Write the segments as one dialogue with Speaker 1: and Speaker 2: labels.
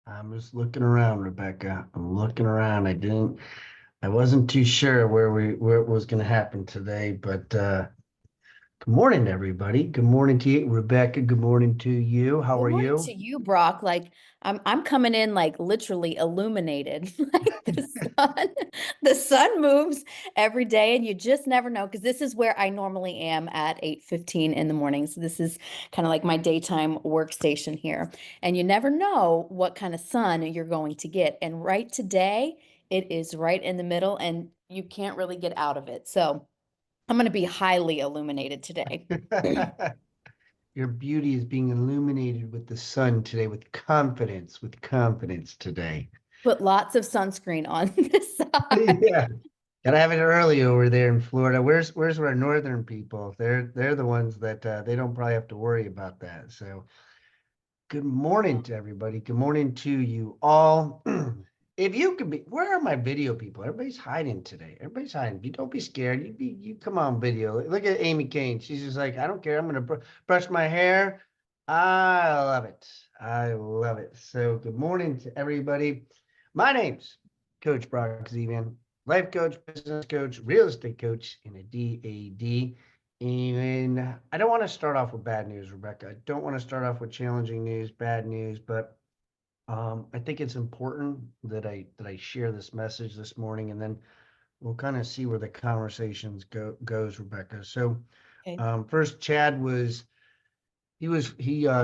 Speaker 1: I'm just looking around, Rebecca. I'm looking around. I wasn't too sure where it was going to happen today, but good morning, everybody. Good morning to you, Rebecca. Good morning to you. How
Speaker 2: Good
Speaker 1: are
Speaker 2: morning
Speaker 1: you?
Speaker 2: to you, Brock. Like I'm coming in like literally illuminated. Like the sun moves every day and you just never know because this is where I normally am at 8:15 in the morning. So this is kind of like my daytime workstation here. And you never know what kind of sun you're going to get. And right today, it is right in the middle and you can't really get out of it. So I'm going to be highly illuminated today.
Speaker 1: Your beauty is being illuminated with the sun today, with confidence today.
Speaker 2: Put lots of sunscreen on this side.
Speaker 1: Yeah. Gotta have it early over there in Florida. Where's our northern people? They're the ones that they don't probably have to worry about that. So good morning to everybody. Good morning to you all. If you could be, where are my video people? Everybody's hiding today. Everybody's hiding. You don't be scared. You come on video. Look at Amy Kane. She's just like, I don't care. I'm gonna brush my hair. I love it. I love it. So good morning to everybody. My name's Coach Brock Zevan, life coach, business coach, real estate coach, and a DAD. And I don't want to start off with bad news, Rebecca. I don't want to start off with challenging news, bad news, but I think it's important that I share this message this morning, and then we'll kind of see where the conversations goes, Rebecca. So
Speaker 2: Okay.
Speaker 1: first, Chad was he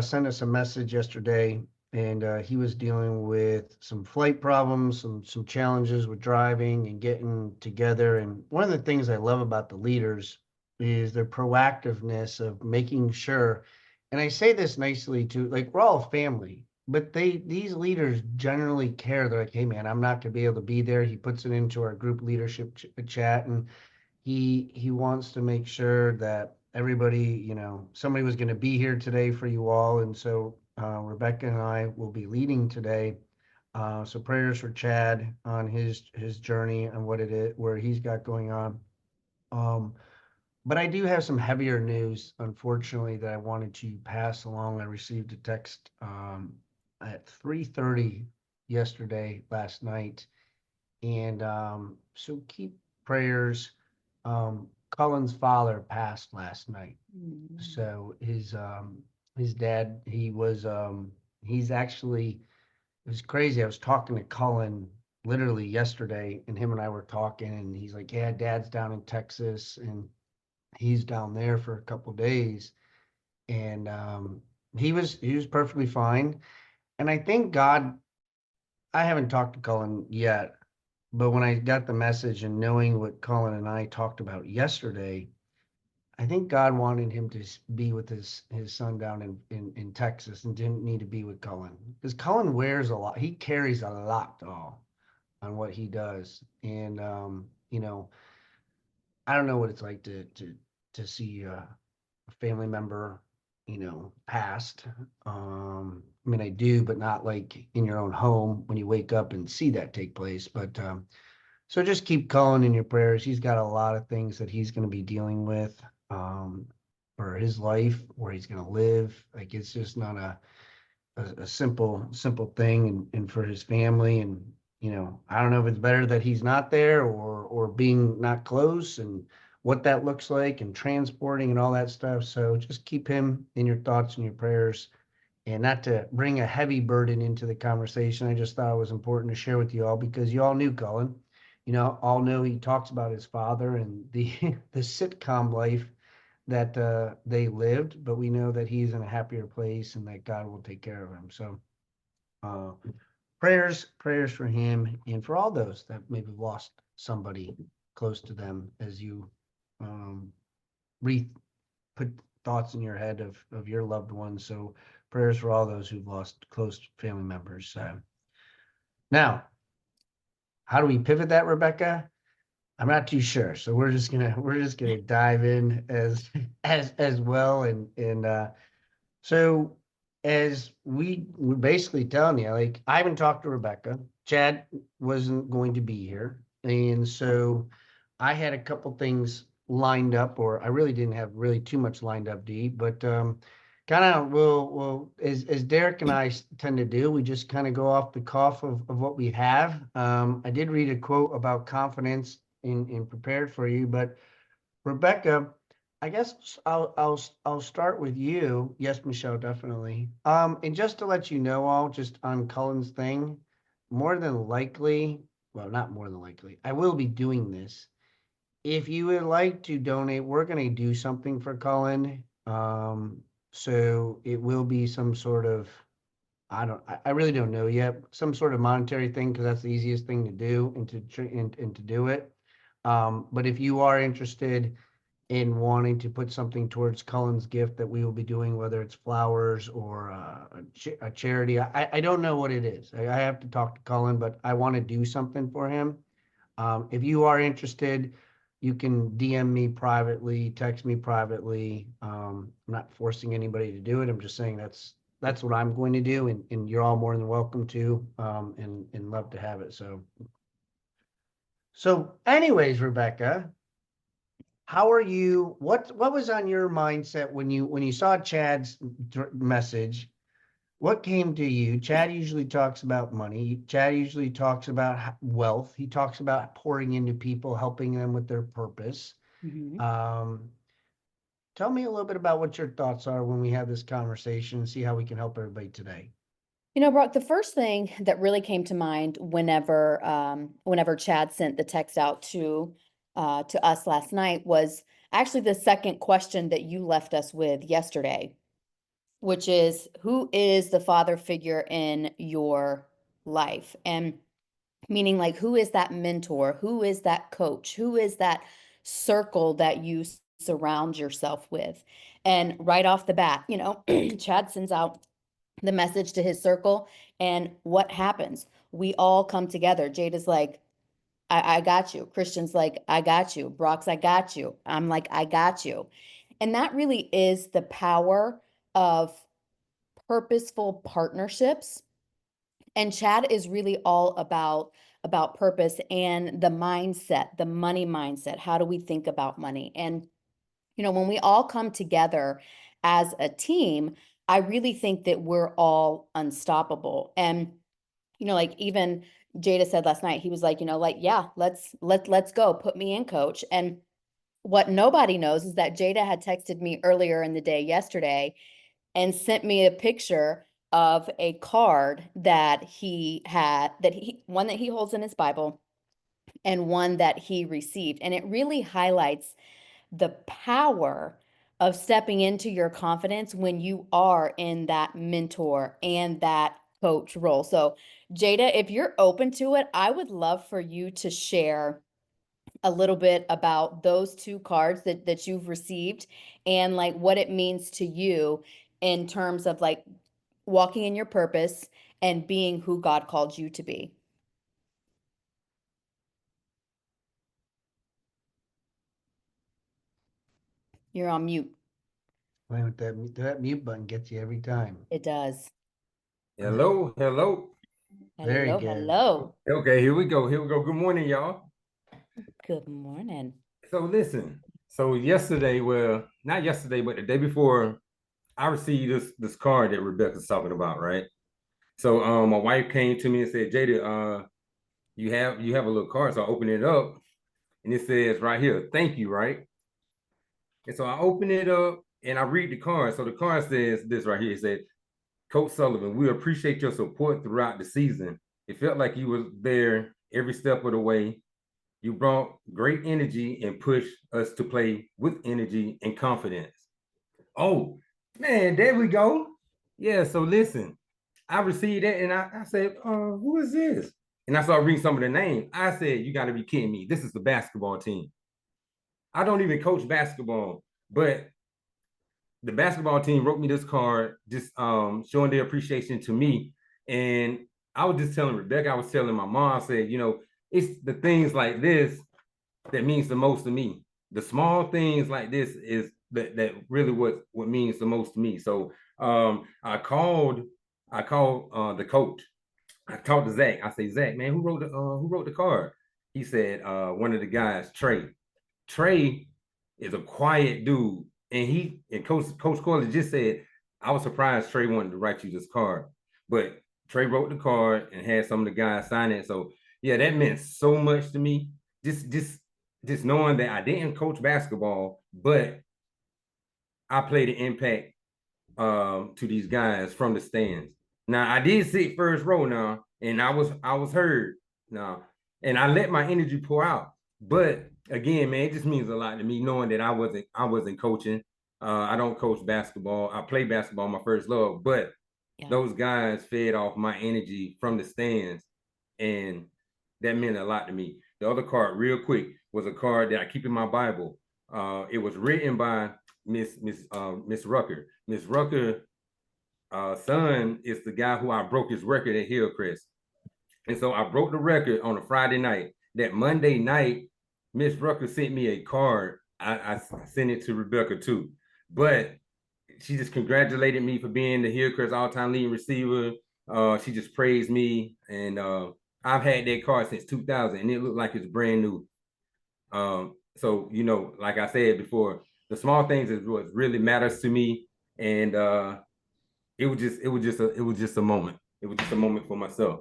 Speaker 1: sent us a message yesterday, and he was dealing with some flight problems, some challenges with driving and getting together. And one of the things I love about the leaders is their proactiveness of making sure, and I say this nicely too, like we're all family, but these leaders generally care. They're like, hey man, I'm not gonna be able to be there. He puts it into our group leadership chat, and he wants to make sure that everybody, somebody was going to be here today for you all. And so Rebecca and I will be leading today. So prayers for Chad on his journey and what it is, where he's got going on. Um, but I do have some heavier news, unfortunately, that I wanted to pass along. I received a text at 3:30 yesterday, last night, and so keep prayers. Cullen's father passed last night.
Speaker 2: Mm.
Speaker 1: So his dad, he's actually, it was crazy. I was talking to Cullen literally yesterday, and him and I were talking, and he's like, yeah, dad's down in Texas, and he's down there for a couple days. And he was perfectly fine. And I think God, I haven't talked to Cullen yet, but when I got the message and knowing what Colin and I talked about yesterday, I think God wanted him to be with his son down in Texas and didn't need to be with Cullen because Cullen wears a lot. He carries a lot on what he does. And I don't know what it's like to see a family member, passed. I mean, I do, but not like in your own home when you wake up and see that take place. But so just keep calling in your prayers. He's got a lot of things that he's going to be dealing with um, for his life, where he's going to live. Like it's just not a simple thing, and for his family. And I don't know if it's better that he's not there or being not close, and what that looks like, and transporting and all that stuff. So just keep him in your thoughts and your prayers. And not to bring a heavy burden into the conversation, I just thought it was important to share with you all because you all knew Cullen. All know he talks about his father and the the sitcom life that they lived, but we know that he's in a happier place and that God will take care of him. So uh, prayers for him and for all those that maybe lost somebody close to them as you um, re put thoughts in your head of your loved ones. So prayers for all those who've lost close family members. Now, how do we pivot that, Rebecca? I'm not too sure. So we're just gonna dive in as as well. And so as we're basically telling you, like I haven't talked to Rebecca. Chad wasn't going to be here. And so I had a couple things lined up, or I really didn't have really too much lined up, D, but kind of will as Derek and I tend to do, we just kind of go off the cuff of what we have. I did read a quote about confidence in prepared for you, but Rebecca, I guess I'll start with you. Yes, Michelle, definitely. And just to let you know, all just on Cullen's thing, more than likely, well, not more than likely, I will be doing this. If you would like to donate, we're going to do something for Cullen. So it will be some sort of, I really don't know yet, some sort of monetary thing because that's the easiest thing to do and to do it. But if you are interested in wanting to put something towards Cullen's gift that we will be doing, whether it's flowers or a charity, I don't know what it is. I have to talk to Cullen, but I want to do something for him. If you are interested, you can DM me privately, text me privately. I'm not forcing anybody to do it. I'm just saying that's what I'm going to do, and you're all more than welcome to, and love to have it. So anyways, Rebecca, how are you? What was on your mindset when you saw Chad's message? What came to you? Chad usually talks about money. Chad usually talks about wealth. He talks about pouring into people, helping them with their purpose.
Speaker 2: Mhm.
Speaker 1: Um, Tell me a little bit about what your thoughts are when we have this conversation and see how we can help everybody today.
Speaker 2: Brock, the first thing that really came to mind whenever Chad sent the text out to us last night was actually the second question that you left us with yesterday, which is who is the father figure in your life? And meaning like who is that mentor? Who is that coach? Who is that circle that you surround yourself with? And right off the bat, Chad sends out the message to his circle. And what happens? We all come together. Jada's like, I got you. Christian's like, I got you. Brock's, I got you. I'm like, I got you. And that really is the power of purposeful partnerships. And Chad is really all about purpose and the mindset, the money mindset. How do we think about money? And when we all come together as a team, I really think that we're all unstoppable. And like even Jada said last night, he was like, like, yeah, let's go, put me in, coach. And what nobody knows is that Jada had texted me earlier in the day yesterday and sent me a picture of a card that one that he holds in his Bible and one that he received. And it really highlights the power of stepping into your confidence when you are in that mentor and that coach role. So, Jada, if you're open to it, I would love for you to share a little bit about those two cards that you've received and like what it means to you in terms of like walking in your purpose and being who God called you to be. You're on mute.
Speaker 1: Playing with that mute button gets you every time.
Speaker 2: It does.
Speaker 3: Hello, hello.
Speaker 1: Very
Speaker 2: Hello,
Speaker 1: good.
Speaker 2: hello.
Speaker 3: Okay, here we go. Here we go. Good morning, y'all.
Speaker 2: Good morning.
Speaker 3: So listen. So yesterday, well, not yesterday, but the day before, I received this card that Rebecca's talking about, right? So my wife came to me and said, Jada, you have a little card. So I opened it up and it says right here, thank you, right? And so I open it up and I read the card. So the card says this right here. It said, Coach Sullivan, we appreciate your support throughout the season. It felt like you were there every step of the way. You brought great energy and pushed us to play with energy and confidence. Oh, man, there we go. Yeah, so listen, I received that and I said, who is this? And I started reading some of the names. I said, you got to be kidding me. This is the basketball team. I don't even coach basketball, but the basketball team wrote me this card, just showing their appreciation to me. And I was just telling Rebecca, I was telling my mom, I said, it's the things like this that means the most to me. The small things like this is that really what means the most to me. So I called the coach. I talked to Zach. I say, Zach, man, who wrote the card? He said, one of the guys, Trey. Trey is a quiet dude. And Coach Corley just said, I was surprised Trey wanted to write you this card, but Trey wrote the card and had some of the guys sign it. So yeah, that meant so much to me. Just knowing that I didn't coach basketball, but I played an impact to these guys from the stands. Now I did sit first row now, and I was heard now, and I let my energy pour out. But again, man, it just means a lot to me knowing that I wasn't coaching. I don't coach basketball. I play basketball, my first love, but
Speaker 2: Yeah.
Speaker 3: those guys fed off my energy from the stands, and that meant a lot to me. The other card, real quick, was a card that I keep in my Bible. It was written by Miss Rucker. Miss Rucker son is the guy who I broke his record at Hillcrest. And so I broke the record on a Friday night. That Monday night, Miss Rucker sent me a card. I sent it to Rebecca too. But she just congratulated me for being the Hillcrest all-time leading receiver. She just praised me. And I've had that card since 2000, and it looked like it's brand new. So, like I said before, the small things is what really matters to me. And it was just a moment. It was just a moment for myself.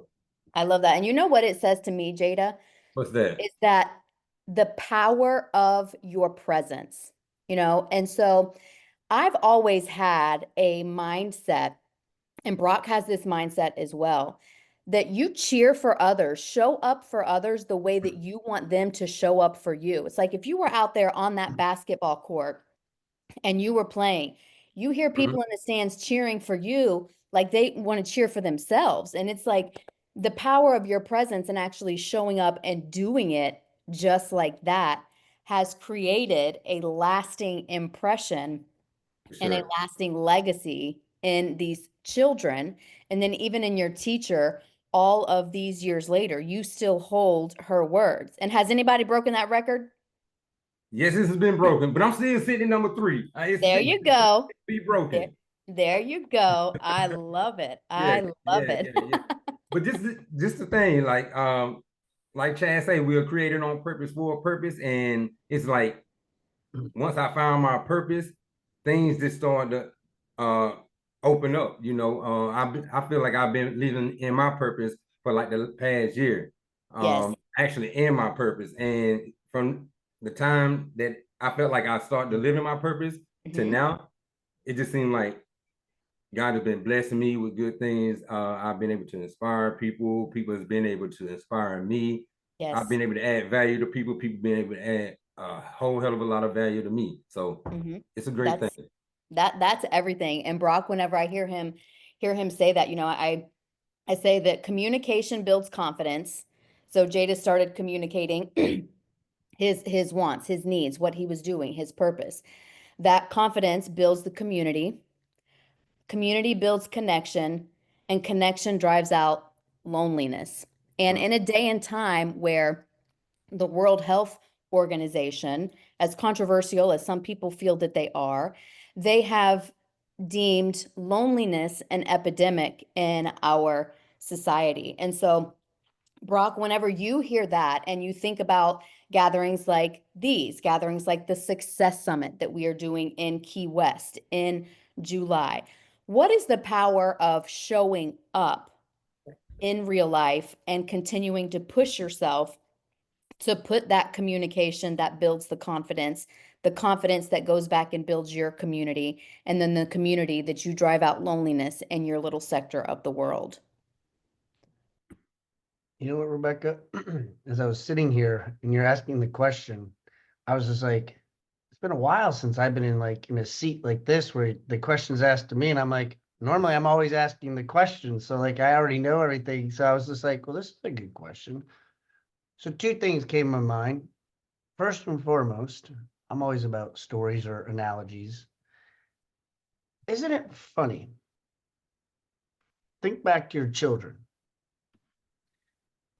Speaker 2: I love that. And you know what it says to me, Jada?
Speaker 3: What's that?
Speaker 2: Is that the power of your presence, And so I've always had a mindset, and Brock has this mindset as well, that you cheer for others, show up for others the way that you want them to show up for you. It's like if you were out there on that basketball court and you were playing, you hear people in the stands cheering for you like they want to cheer for themselves. And it's like the power of your presence and actually showing up and doing it just like that has created a lasting impression and a lasting legacy in these children. And then even in your teacher, all of these years later, you still hold her words. And has anybody broken that record?
Speaker 3: Yes, this has been broken, but I'm still sitting at number 3.
Speaker 2: There you go.
Speaker 3: Be broken.
Speaker 2: There you go. I love it. I love it.
Speaker 3: Yeah. But just the thing, like Chad say, we are created on purpose for a purpose, and it's like once I found my purpose, things just started to open up. I feel like I've been living in my purpose for like the past year.
Speaker 2: Yes.
Speaker 3: Actually in my purpose, and from the time that I felt like I started to live in my purpose to now, it just seemed like God has been blessing me with good things. I've been able to inspire people. People has been able to inspire me.
Speaker 2: Yes.
Speaker 3: I've been able to add value to people. People been able to add a whole hell of a lot of value to me. So it's a great thing.
Speaker 2: That's everything. And Brock, whenever I hear him say that, I say that communication builds confidence. So Jada started communicating his wants, his needs, what he was doing, his purpose. That confidence builds the community. Community builds connection, and connection drives out loneliness. And in a day and time where the World Health Organization, as controversial as some people feel that they have deemed loneliness an epidemic in our society. And so, Brock, whenever you hear that and you think about gatherings like these, gatherings like the Success Summit that we are doing in Key West in July, what is the power of showing up in real life and continuing to push yourself to put that communication that builds the confidence that goes back and builds your community, and then the community that you drive out loneliness in your little sector of the world?
Speaker 1: You know what, Rebecca? As I was sitting here and you're asking the question, I was just like, it's been a while since I've been in a seat like this where the question's asked to me, and I'm like, normally I'm always asking the question, so like I already know everything. So I was just like, well, this is a good question. So 2 things came to my mind. First and foremost, I'm always about stories or analogies. Isn't it funny? Think back to your children.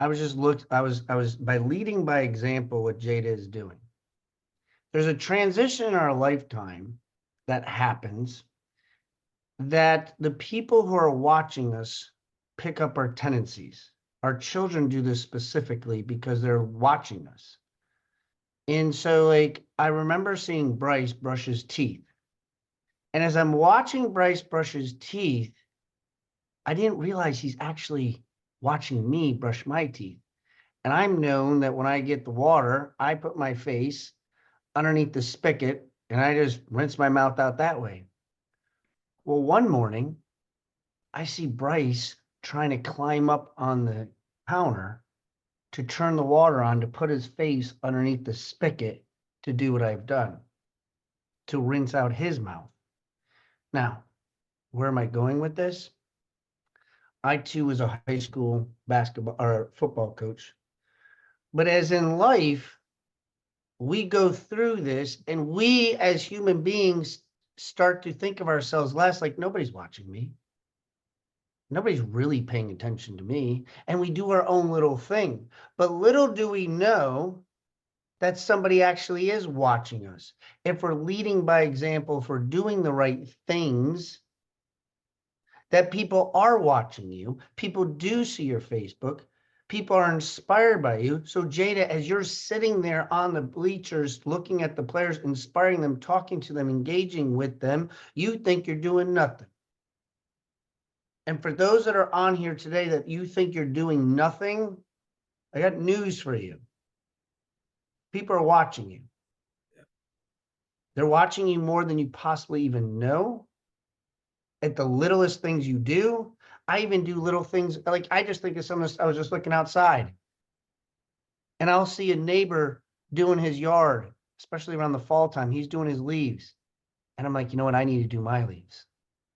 Speaker 1: I was by leading by example what Jada is doing. There's a transition in our lifetime that happens that the people who are watching us pick up our tendencies. Our children do this specifically because they're watching us. And so like, I remember seeing Bryce brush his teeth. And as I'm watching Bryce brush his teeth, I didn't realize he's actually watching me brush my teeth. And I'm known that when I get the water, I put my face underneath the spigot and I just rinse my mouth out that way. Well, one morning, I see Bryce trying to climb up on the counter to turn the water on to put his face underneath the spigot to do what I've done, to rinse out his mouth. Now, where am I going with this? I too was a high school basketball or football coach. But as in life, we go through this and we as human beings start to think of ourselves less like nobody's watching me. Nobody's really paying attention to me. And we do our own little thing. But little do we know that somebody actually is watching us. If we're leading by example, if we're doing the right things, that people are watching you. People do see your Facebook. People are inspired by you. So Jada, as you're sitting there on the bleachers, looking at the players, inspiring them, talking to them, engaging with them, you think you're doing nothing. And for those that are on here today that you think you're doing nothing, I got news for you. People are watching you. They're watching you more than you possibly even know. At the littlest things you do. I even do little things, like I just think of some of this, I was just looking outside and I'll see a neighbor doing his yard, especially around the fall time. He's doing his leaves. And I'm like, you know what? I need to do my leaves.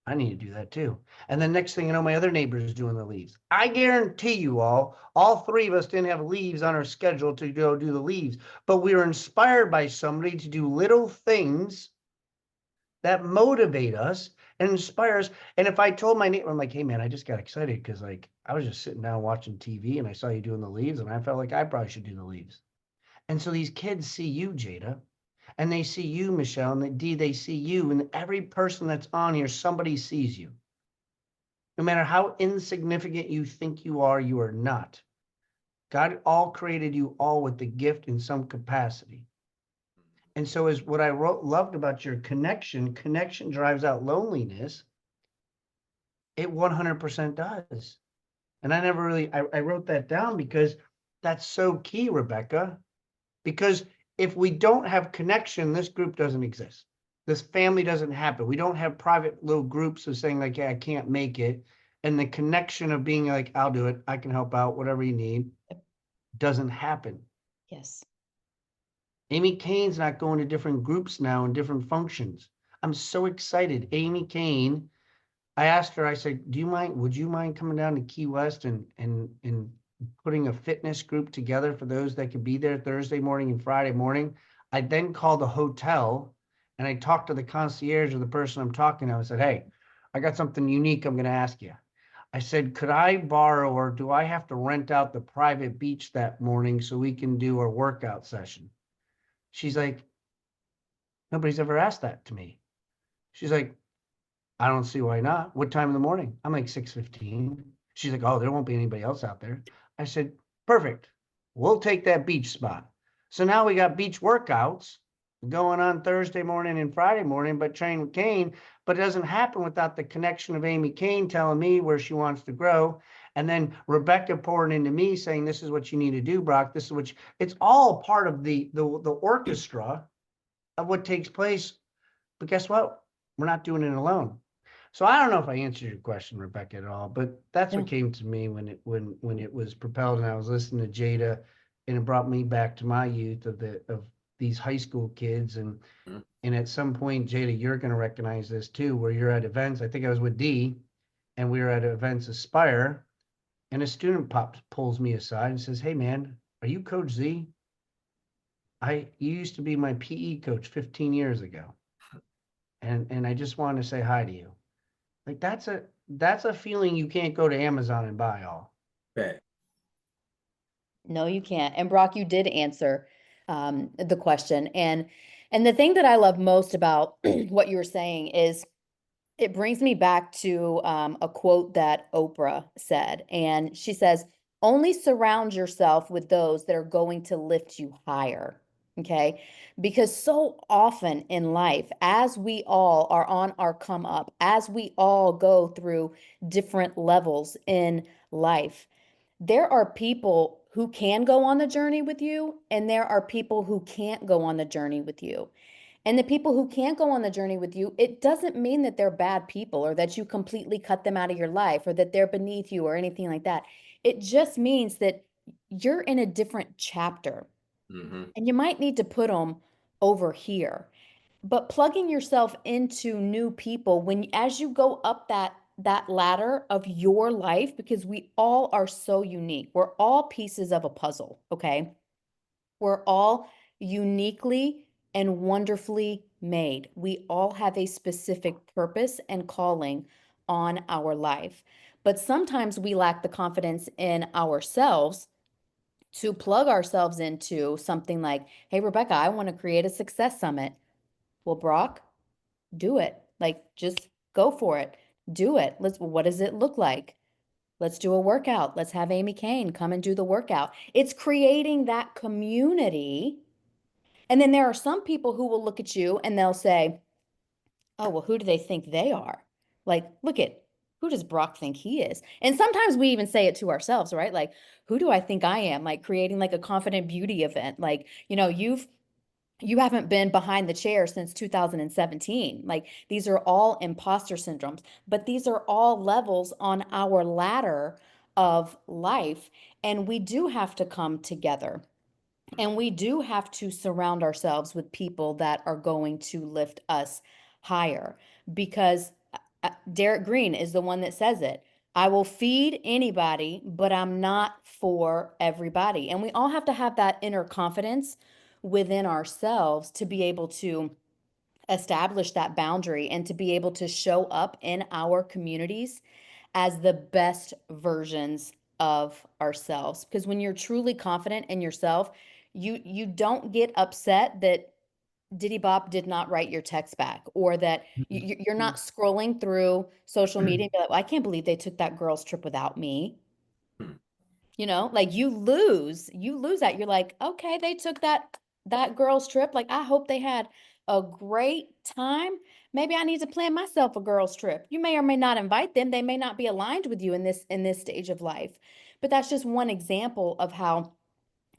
Speaker 1: I need to do that too. And then next thing you know, my other neighbor is doing the leaves. I guarantee you all three of us didn't have leaves on our schedule to go do the leaves, but we were inspired by somebody to do little things that motivate us and inspire us. And if I told my neighbor, I'm like, hey man, I just got excited because like I was just sitting down watching TV and I saw you doing the leaves and I felt like I probably should do the leaves. And so these kids see you, Jada, and they see you, Michelle, and they see you, and every person that's on here, somebody sees you. No matter how insignificant you think you are not. God all created you all with the gift in some capacity. And so is what I loved about your connection drives out loneliness. It 100% does. And I never really, I wrote that down because that's so key, Rebecca, because if we don't have connection, this group doesn't exist. This family doesn't happen. We don't have private little groups of saying like, yeah, I can't make it. And the connection of being like, I'll do it. I can help out, whatever you need, doesn't happen.
Speaker 2: Yes.
Speaker 1: Amy Kane's not going to different groups now and different functions. I'm so excited. Amy Kane, I asked her, I said, would you mind coming down to Key West and putting a fitness group together for those that could be there Thursday morning and Friday morning? I then called the hotel and I talked to the concierge or the person I'm talking to. I said, hey, I got something unique I'm going to ask you. I said, could I borrow or do I have to rent out the private beach that morning so we can do our workout session? She's like, nobody's ever asked that to me. She's like, I don't see why not. What time in the morning? I'm like 6:15. She's like, oh, there won't be anybody else out there. I said, perfect. We'll take that beach spot. So now we got beach workouts going on Thursday morning and Friday morning, but Train with Kane, but it doesn't happen without the connection of Amy Kane telling me where she wants to grow. And then Rebecca pouring into me saying, this is what you need to do, Brock. This is what it's all part of the orchestra of what takes place. But guess what? We're not doing it alone. So I don't know if I answered your question, Rebecca, at all, but that's what came to me when it was propelled and I was listening to Jada, and it brought me back to my youth of these high school kids. And at some point, Jada, you're going to recognize this too, where you're at events. I think I was with D and we were at events Aspire, and a student pulls me aside and says, hey man, are you Coach Z? You used to be my PE coach 15 years ago. And I just wanted to say hi to you. Like that's a feeling you can't go to Amazon and buy all.
Speaker 3: Right.
Speaker 2: No, you can't. And Brock, you did answer the question. And the thing that I love most about what you were saying is it brings me back to a quote that Oprah said. And she says, only surround yourself with those that are going to lift you higher. Okay. Because so often in life, as we all are on our come up, as we all go through different levels in life, there are people who can go on the journey with you, and there are people who can't go on the journey with you. And the people who can't go on the journey with you, it doesn't mean that they're bad people or that you completely cut them out of your life or that they're beneath you or anything like that. It just means that you're in a different chapter
Speaker 3: Mm-hmm.
Speaker 2: and you might need to put them over here. But plugging yourself into new people when as you go up that ladder of your life, because we all are so unique. We're all pieces of a puzzle, okay? We're all uniquely and wonderfully made. We all have a specific purpose and calling on our life. But sometimes we lack the confidence in ourselves to plug ourselves into something like, hey, Rebecca, I want to create a success summit. Well, Brock, do it. Like, just go for it. Do it. What does it look like? Let's do a workout. Let's have Amy Kane come and do the workout. It's creating that community. And then there are some people who will look at you and they'll say, oh, well, who do they think they are? Like, look at who does Brock think he is? And sometimes we even say it to ourselves, right? Like, who do I think I am? Like creating like a confident beauty event. Like, you haven't been behind the chair since 2017. Like these are all imposter syndromes, but these are all levels on our ladder of life. And we do have to come together. And we do have to surround ourselves with people that are going to lift us higher because Derek Green is the one that says it. I will feed anybody, but I'm not for everybody. And we all have to have that inner confidence within ourselves to be able to establish that boundary and to be able to show up in our communities as the best versions of ourselves. Because when you're truly confident in yourself, you don't get upset that Diddy Bop did not write your text back or that you're not scrolling through social media and be like, well, I can't believe they took that girl's trip without me. Like you lose that. You're like, okay, they took that girl's trip. Like, I hope they had a great time. Maybe I need to plan myself a girl's trip. You may or may not invite them. They may not be aligned with you in this stage of life. But that's just one example of how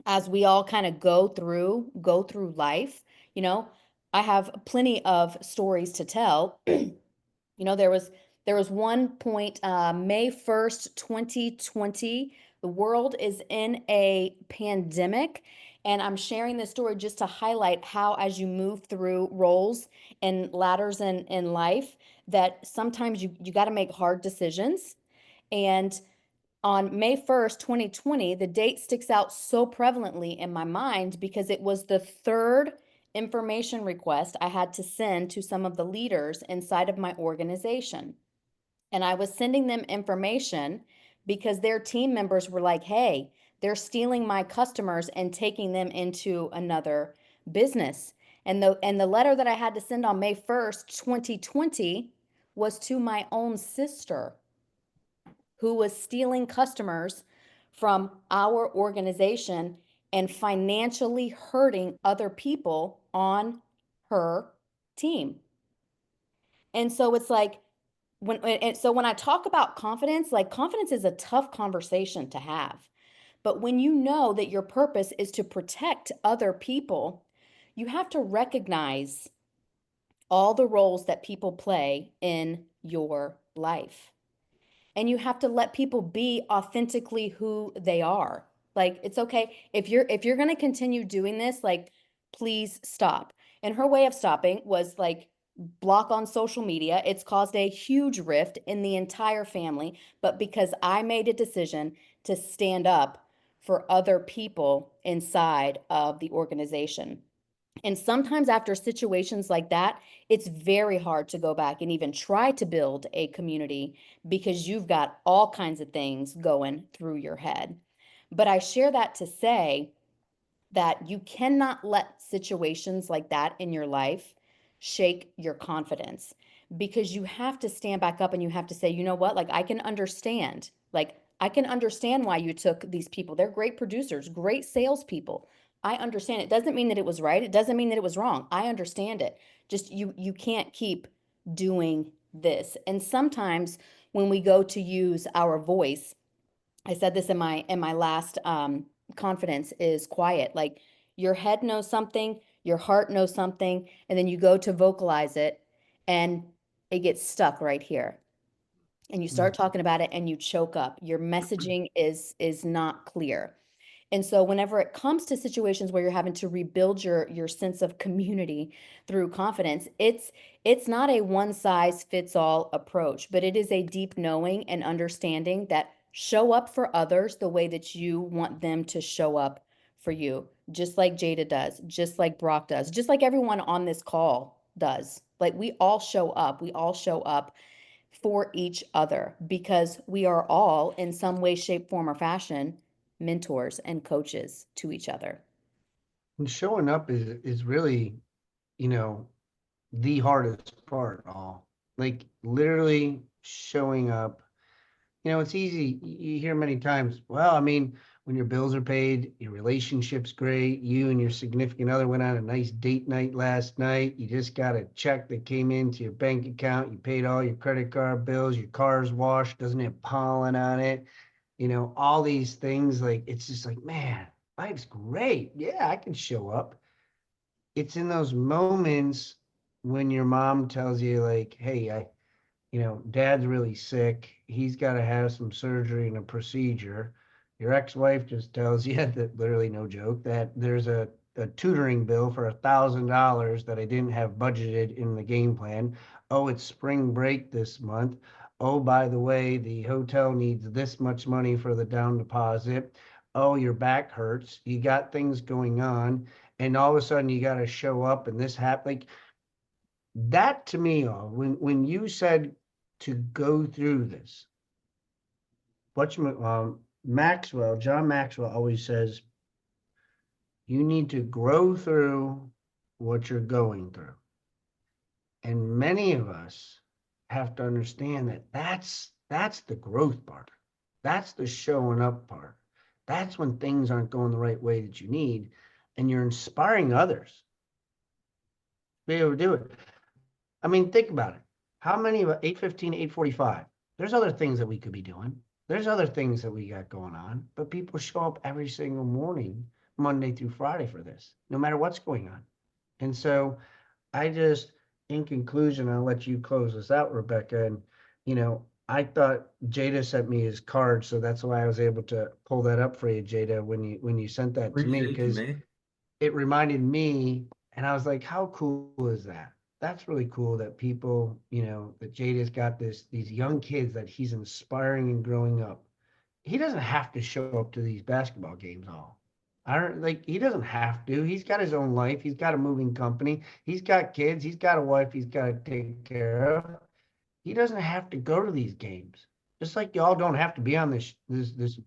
Speaker 2: as we all kind of go through life, you know, I have plenty of stories to tell. There was one point, May 1st, 2020, the world is in a pandemic. And I'm sharing this story just to highlight how, as you move through roles and ladders in life, that sometimes you got to make hard decisions. And on May 1st, 2020, the date sticks out so prevalently in my mind because it was the third information request I had to send to some of the leaders inside of my organization. And I was sending them information because their team members were like, hey, they're stealing my customers and taking them into another business. And the letter that I had to send on May 1st, 2020 was to my own sister who was stealing customers from our organization and financially hurting other people on her team. And so it's like, when I talk about confidence, like confidence is a tough conversation to have. But when you know that your purpose is to protect other people, you have to recognize all the roles that people play in your life. And you have to let people be authentically who they are. Like, it's okay if you're going to continue doing this, like, please stop. And her way of stopping was like block on social media. It's caused a huge rift in the entire family, but because I made a decision to stand up for other people inside of the organization. And sometimes after situations like that, it's very hard to go back and even try to build a community because you've got all kinds of things going through your head. But I share that to say that you cannot let situations like that in your life shake your confidence because you have to stand back up and you have to say, you know what, like I can understand. Like I can understand why you took these people. They're great producers, great salespeople. I understand it. Doesn't mean that it was right. It doesn't mean that it was wrong. I understand it. Just you can't keep doing this. And sometimes when we go to use our voice, I said this in my last confidence is quiet. Like your head knows something, your heart knows something, and then you go to vocalize it and it gets stuck right here. And you start talking about it and you choke up. Your messaging is not clear. And so whenever it comes to situations where you're having to rebuild your sense of community through confidence, it's not a one size fits all approach, but it is a deep knowing and understanding that show up for others the way that you want them to show up for you, just like Jada does, just like Brock does, just like everyone on this call does. Like we all show up. We all show up for each other because we are all in some way, shape, form, or fashion mentors and coaches to each other.
Speaker 1: And showing up is really, you know, the hardest part all. Like literally showing up. You know, it's easy. You hear many times, well, I mean, when your bills are paid, your relationship's great, you and your significant other went on a nice date night last night, you just got a check that came into your bank account, you paid all your credit card bills, your car's washed, doesn't have pollen on it, you know, all these things, like, it's just like, man, life's great. Yeah, I can show up. It's in those moments when your mom tells you, like, hey, you know, dad's really sick. He's got to have some surgery and a procedure. Your ex-wife just tells you that, literally no joke, that there's a tutoring bill for $1,000 that I didn't have budgeted in the game plan. Oh, it's spring break this month. Oh, by the way, the hotel needs this much money for the down deposit. Oh, your back hurts. You got things going on. And all of a sudden you got to show up and this happen. Like, that to me, when you said to go through this, John Maxwell always says, you need to grow through what you're going through. And many of us have to understand that that's the growth part. That's the showing up part. That's when things aren't going the right way that you need, and you're inspiring others to be able to do it. I mean, think about it. How many of 8:15, 8:45? There's other things that we could be doing. There's other things that we got going on, but people show up every single morning, Monday through Friday for this, no matter what's going on. And so I just, in conclusion, I'll let you close this out, Rebecca. And, you know, I thought Jada sent me his card, so that's why I was able to pull that up for you, Jada, when you sent that to me,
Speaker 3: Appreciate you,
Speaker 1: because
Speaker 3: man.
Speaker 1: it reminded me, and I was like, how cool is that? That's really cool that people, you know, that Jada's got these young kids that he's inspiring and growing up. He doesn't have to show up to these basketball games all. I don't like, he doesn't have to. He's got his own life. He's got a moving company. He's got kids. He's got a wife he's got to take care of. He doesn't have to go to these games. Just like y'all don't have to be on this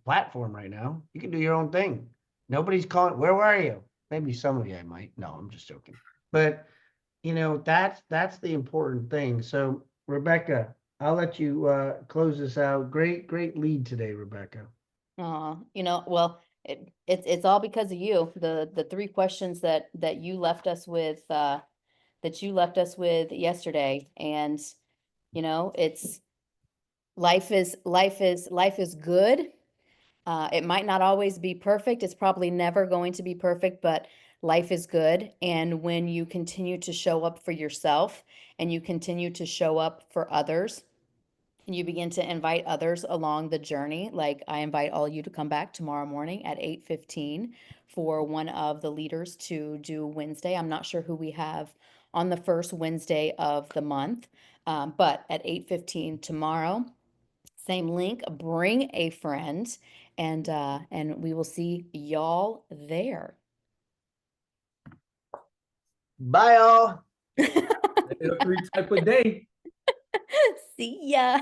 Speaker 1: platform right now. You can do your own thing. Nobody's calling. Where were you? Maybe some of you I might. No, I'm just joking. But you know, that's the important thing. So Rebecca, I'll let you close this out. Great lead today, Rebecca.
Speaker 2: You know, well, it's all because of you. The three questions that you left us with yesterday, and you know, it's life is good. It might not always be perfect. It's probably never going to be perfect, but life is good. And when you continue to show up for yourself and you continue to show up for others, and you begin to invite others along the journey, like I invite all you to come back tomorrow morning at 8:15 for one of the leaders to do Wednesday. I'm not sure who we have on the first Wednesday of the month, but at 8:15 tomorrow, same link, bring a friend, and we will see y'all there.
Speaker 1: Bye all.
Speaker 3: Three type of day.
Speaker 2: See ya.